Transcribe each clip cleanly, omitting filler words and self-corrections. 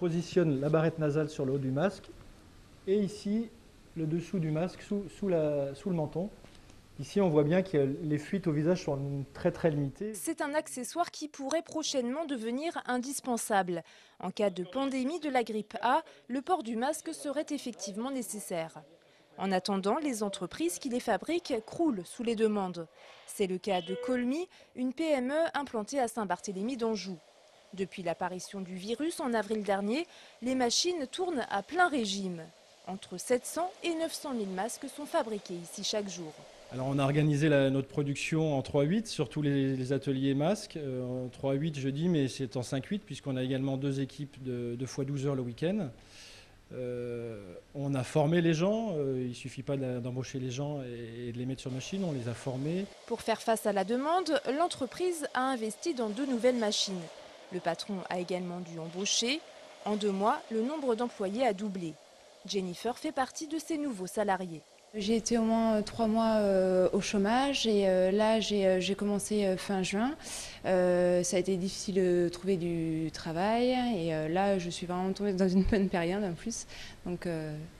positionne la barrette nasale sur le haut du masque et ici le dessous du masque sous le menton. Ici, on voit bien que les fuites au visage sont très très limitées. C'est un accessoire qui pourrait prochainement devenir indispensable. En cas de pandémie de la grippe A, le port du masque serait effectivement nécessaire. En attendant, les entreprises qui les fabriquent croulent sous les demandes. C'est le cas de Colmy, une PME implantée à Saint-Barthélemy d'Anjou. Depuis l'apparition du virus en avril dernier, les machines tournent à plein régime. Entre 700 et 900 000 masques sont fabriqués ici chaque jour. Alors on a organisé notre production en 3-8 sur tous les ateliers masques. En 3-8 je dis, mais c'est en 5-8 puisqu'on a également 2 équipes de 2 fois 12 heures le week-end. On a formé les gens, il ne suffit pas d'embaucher les gens et de les mettre sur machine, on les a formés. Pour faire face à la demande, l'entreprise a investi dans 2 nouvelles machines. Le patron a également dû embaucher. En 2 mois, le nombre d'employés a doublé. Jennifer fait partie de ces nouveaux salariés. J'ai été au moins 3 mois au chômage et là j'ai commencé fin juin. Ça a été difficile de trouver du travail et là je suis vraiment tombée dans une bonne période en plus. Donc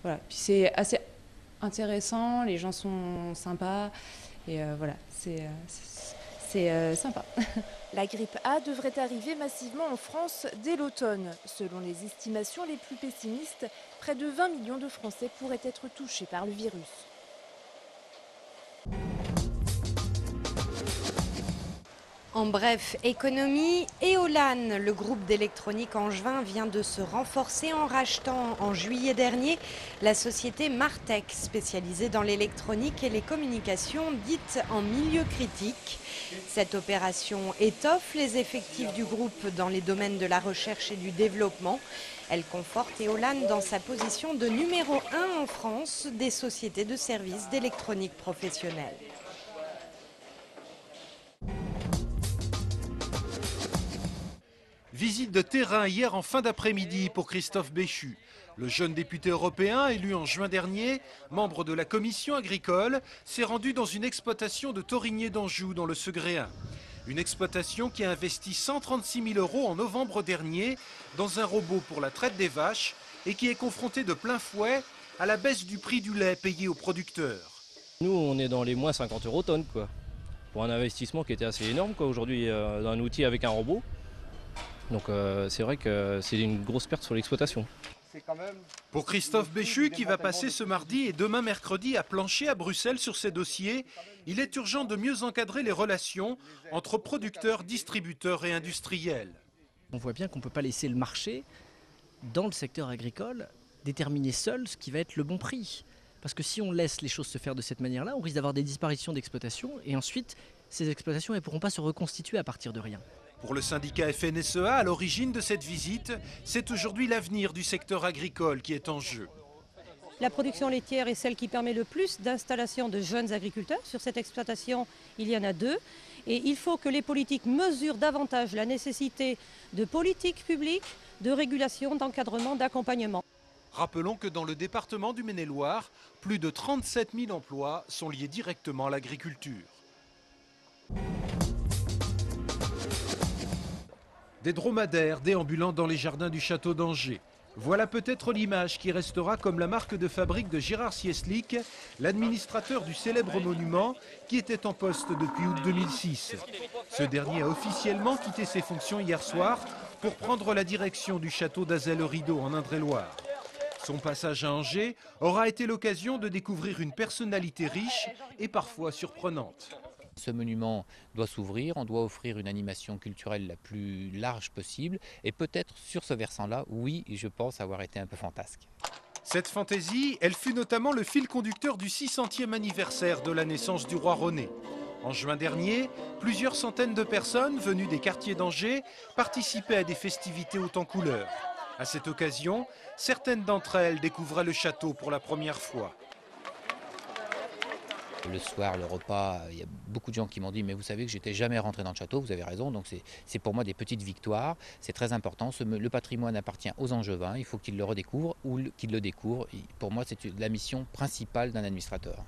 voilà, puis c'est assez intéressant, les gens sont sympas et voilà, c'est sympa. La grippe A devrait arriver massivement en France dès l'automne. Selon les estimations les plus pessimistes, près de 20 millions de Français pourraient être touchés par le virus. En bref, économie, Éolane, le groupe d'électronique angevin, vient de se renforcer en rachetant en juillet dernier la société Martech, spécialisée dans l'électronique et les communications dites en milieu critique. Cette opération étoffe les effectifs du groupe dans les domaines de la recherche et du développement. Elle conforte Éolane dans sa position de numéro 1 en France des sociétés de services d'électronique professionnelle. Visite de terrain hier en fin d'après-midi pour Christophe Béchu. Le jeune député européen, élu en juin dernier, membre de la commission agricole, s'est rendu dans une exploitation de Thorigné d'Anjou dans le Segréen. Une exploitation qui a investi 136 000 € en novembre dernier dans un robot pour la traite des vaches et qui est confrontée de plein fouet à la baisse du prix du lait payé aux producteurs. Nous, on est dans les moins 50 € tonne, quoi. Pour un investissement qui était assez énorme, quoi, aujourd'hui, dans un outil avec un robot. Donc c'est vrai que c'est une grosse perte sur l'exploitation. Pour Christophe Béchu, qui va passer ce mardi et demain mercredi à plancher à Bruxelles sur ces dossiers, il est urgent de mieux encadrer les relations entre producteurs, distributeurs et industriels. On voit bien qu'on ne peut pas laisser le marché, dans le secteur agricole, déterminer seul ce qui va être le bon prix. Parce que si on laisse les choses se faire de cette manière-là, on risque d'avoir des disparitions d'exploitation et ensuite, ces exploitations ne pourront pas se reconstituer à partir de rien. Pour le syndicat FNSEA, à l'origine de cette visite, c'est aujourd'hui l'avenir du secteur agricole qui est en jeu. La production laitière est celle qui permet le plus d'installation de jeunes agriculteurs. Sur cette exploitation, il y en a 2. Et il faut que les politiques mesurent davantage la nécessité de politiques publiques, de régulation, d'encadrement, d'accompagnement. Rappelons que dans le département du Maine-et-Loire, plus de 37 000 emplois sont liés directement à l'agriculture. Des dromadaires déambulant dans les jardins du château d'Angers. Voilà peut-être l'image qui restera comme la marque de fabrique de Gérard Sieslik, l'administrateur du célèbre monument qui était en poste depuis août 2006. Ce dernier a officiellement quitté ses fonctions hier soir pour prendre la direction du château d'Azay-le-Rideau en Indre-et-Loire. Son passage à Angers aura été l'occasion de découvrir une personnalité riche et parfois surprenante. Ce monument doit s'ouvrir, on doit offrir une animation culturelle la plus large possible et peut-être sur ce versant-là, oui, je pense avoir été un peu fantasque. Cette fantaisie, elle fut notamment le fil conducteur du 600e anniversaire de la naissance du roi René. En juin dernier, plusieurs centaines de personnes venues des quartiers d'Angers participaient à des festivités hautes en couleurs. À cette occasion, certaines d'entre elles découvraient le château pour la première fois. Le soir, le repas, il y a beaucoup de gens qui m'ont dit « mais vous savez que j'étais jamais rentré dans le château », vous avez raison, donc c'est pour moi des petites victoires, c'est très important, le patrimoine appartient aux Angevins, il faut qu'ils le redécouvrent ou qu'ils le découvrent, pour moi c'est la mission principale d'un administrateur.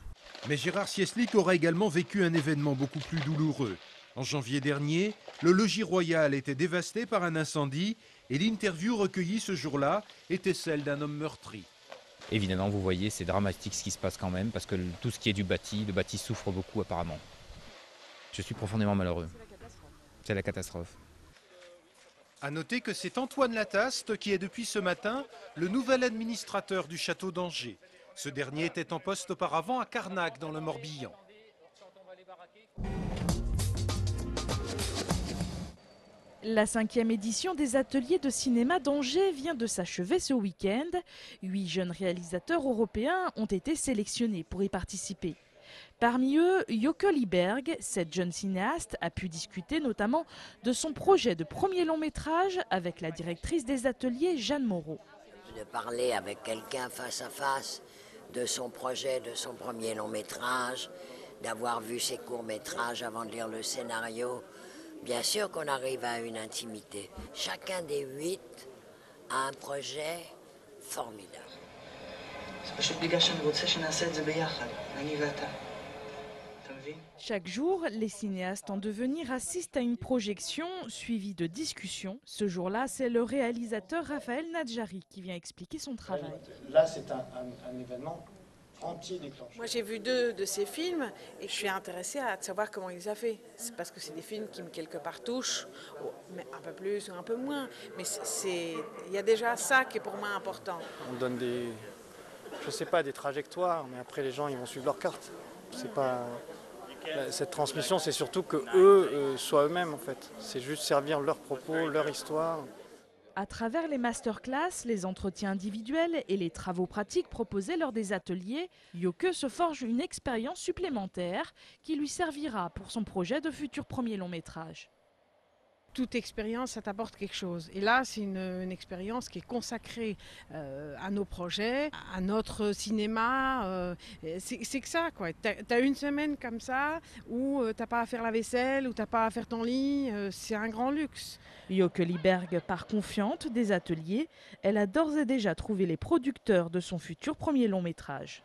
Mais Gérard Sieslik aura également vécu un événement beaucoup plus douloureux. En janvier dernier, le logis royal était dévasté par un incendie Et l'interview recueillie ce jour-là était celle d'un homme meurtri. Évidemment, vous voyez, c'est dramatique ce qui se passe quand même, parce que tout ce qui est du bâti, le bâti souffre beaucoup apparemment. Je suis profondément malheureux. C'est la catastrophe. A noter que c'est Antoine Lataste qui est depuis ce matin le nouvel administrateur du château d'Angers. Ce dernier était en poste auparavant à Carnac dans le Morbihan. La 5e édition des ateliers de cinéma d'Angers vient de s'achever ce week-end. 8 jeunes réalisateurs européens ont été sélectionnés pour y participer. Parmi eux, Joke Lieberg, cette jeune cinéaste, a pu discuter notamment de son projet de premier long métrage avec la directrice des ateliers, Jeanne Moreau. De parler avec quelqu'un face à face de son projet, de son premier long métrage, d'avoir vu ses courts métrages avant de lire le scénario. Bien sûr qu'on arrive à une intimité. Chacun des 8 a un projet formidable. Chaque jour, les cinéastes en devenir assistent à une projection suivie de discussions. Ce jour-là, c'est le réalisateur Raphaël Nadjari qui vient expliquer son travail. Là, c'est un événement anti-déclencheur. Moi, j'ai vu 2 de ces films et je suis intéressée à savoir comment il les a fait. C'est parce que c'est des films qui me quelque part touchent, mais un peu plus ou un peu moins. Mais il y a déjà ça qui est pour moi important. On donne des trajectoires, mais après les gens ils vont suivre leur carte. C'est pas cette transmission, c'est surtout que eux soient eux-mêmes en fait. C'est juste servir leurs propos, leur histoire. À travers les masterclass, les entretiens individuels et les travaux pratiques proposés lors des ateliers, Joke se forge une expérience supplémentaire qui lui servira pour son projet de futur premier long métrage. Toute expérience, ça t'apporte quelque chose. Et là, c'est une expérience qui est consacrée à nos projets, à notre cinéma. C'est que ça, quoi. T'as une semaine comme ça où t'as pas à faire la vaisselle, où t'as pas à faire ton lit. C'est un grand luxe. Joke Lieberg part confiante des ateliers. Elle a d'ores et déjà trouvé les producteurs de son futur premier long métrage.